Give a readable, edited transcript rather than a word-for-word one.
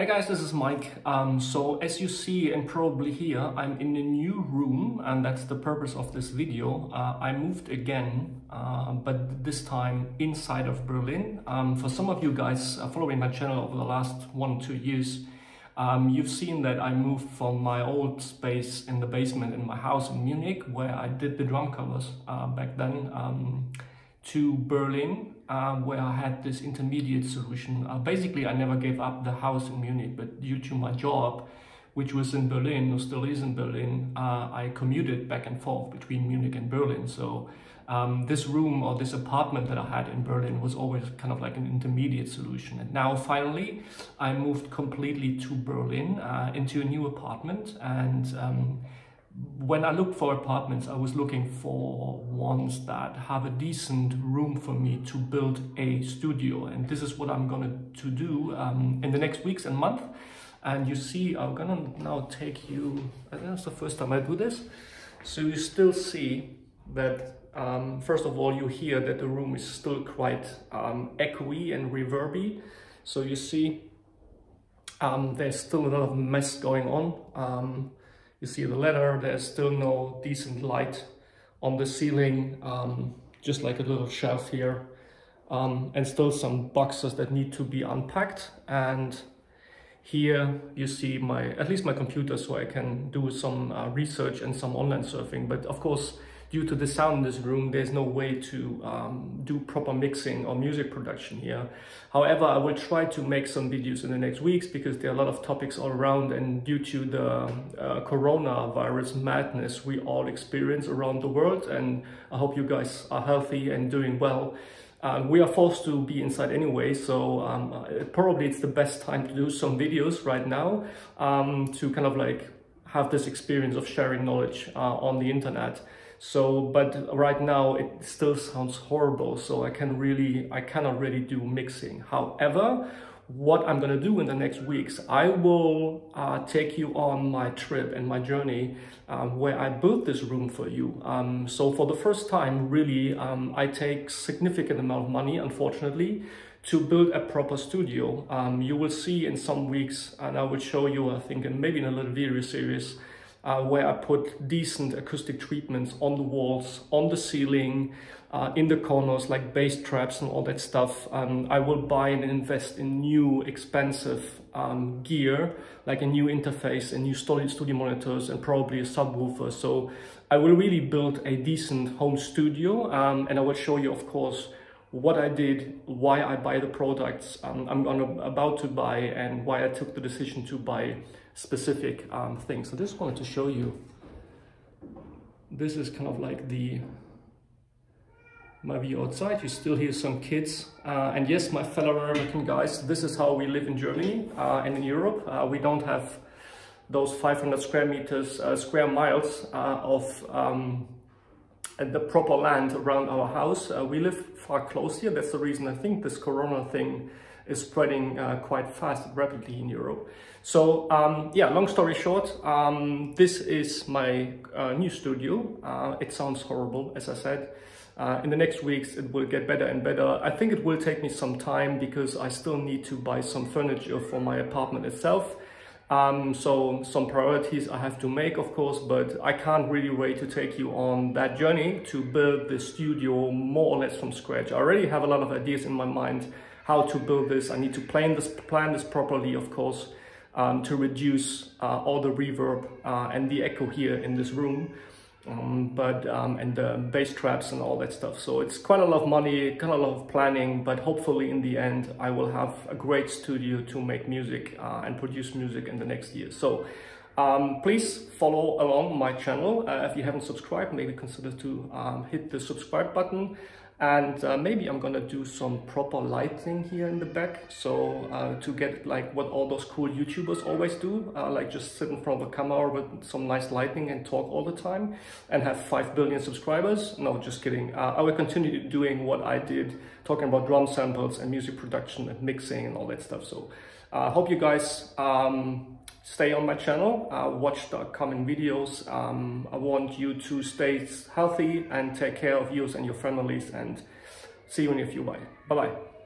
Hey guys, this is Mike. So as you see and probably hear, I'm in a new room, and that's the purpose of this video. I moved again, but this time inside of Berlin. For some of you guys following my channel over the last 1 or 2 years, you've seen that I moved from my old space in the basement in my house in Munich, where I did the drum covers back then, to Berlin, where I had this intermediate solution. Basically, I never gave up the house in Munich, but due to my job, which was in Berlin, or still is in Berlin, I commuted back and forth between Munich and Berlin. So this room or this apartment that I had in Berlin was always kind of like an intermediate solution. And now finally, I moved completely to Berlin into a new apartment. And when I looked for apartments, I was looking for ones that have a decent room for me to build a studio. And this is what I'm going to do in the next weeks and month. And you see, I'm going to now take you, I think it's the first time I do this. So you still see that, first of all, you hear that the room is still quite echoey and reverby. So you see there's still a lot of mess going on. You see the ladder, there's still no decent light on the ceiling, just like a little shelf here, and still some boxes that need to be unpacked. And here you see at least my computer, so I can do some research and some online surfing. But of course, due to the sound in this room, there's no way to do proper mixing or music production here. However, I will try to make some videos in the next weeks because there are a lot of topics all around, and due to the coronavirus madness we all experience around the world, and I hope you guys are healthy and doing well. We are forced to be inside anyway, so probably it's the best time to do some videos right now to kind of like have this experience of sharing knowledge on the internet. So, but right now it still sounds horrible, so I cannot really do mixing. However, what I'm gonna do in the next weeks, I will take you on my trip and my journey where I built this room for you. So for the first time, really, I take significant amount of money, unfortunately, to build a proper studio. You will see in some weeks, and I will show you, I think, and maybe in a little video series, where I put decent acoustic treatments on the walls, on the ceiling, in the corners, like bass traps and all that stuff. I will buy and invest in new expensive gear, like a new interface, and new studio monitors, and probably a subwoofer. So I will really build a decent home studio, and I will show you, of course, what I did, why I buy the products I'm about to buy, and why I took the decision to buy specific things. So just wanted to show you. This is kind of like my view outside. You still hear some kids. And yes, my fellow American guys, this is how we live in Germany and in Europe. We don't have those 500 square miles of the proper land around our house. We live far close here. That's the reason I think this corona thing is spreading quite fast and rapidly in Europe. So yeah, long story short, this is my new studio. It sounds horrible, as I said. In the next weeks, it will get better and better. I think it will take me some time because I still need to buy some furniture for my apartment itself. So some priorities I have to make, of course, but I can't really wait to take you on that journey to build the studio more or less from scratch. I already have a lot of ideas in my mind how to build this. I need to plan this properly, of course, to reduce all the reverb and the echo here in this room, and the bass traps and all that stuff. So it's quite a lot of money, kind of a lot of planning, but hopefully in the end I will have a great studio to make music and produce music in the next year. So please follow along my channel. If you haven't subscribed, maybe consider to hit the subscribe button. And maybe I'm gonna do some proper lighting here in the back, so to get like what all those cool YouTubers always do, like just sit in front of a camera with some nice lighting and talk all the time and have 5 billion subscribers. No, just kidding. I will continue doing what I did, talking about drum samples and music production and mixing and all that stuff. So I hope you guys stay on my channel, watch the upcoming videos. I want you to stay healthy and take care of you and your families, and see you in a few. Bye. Bye-bye.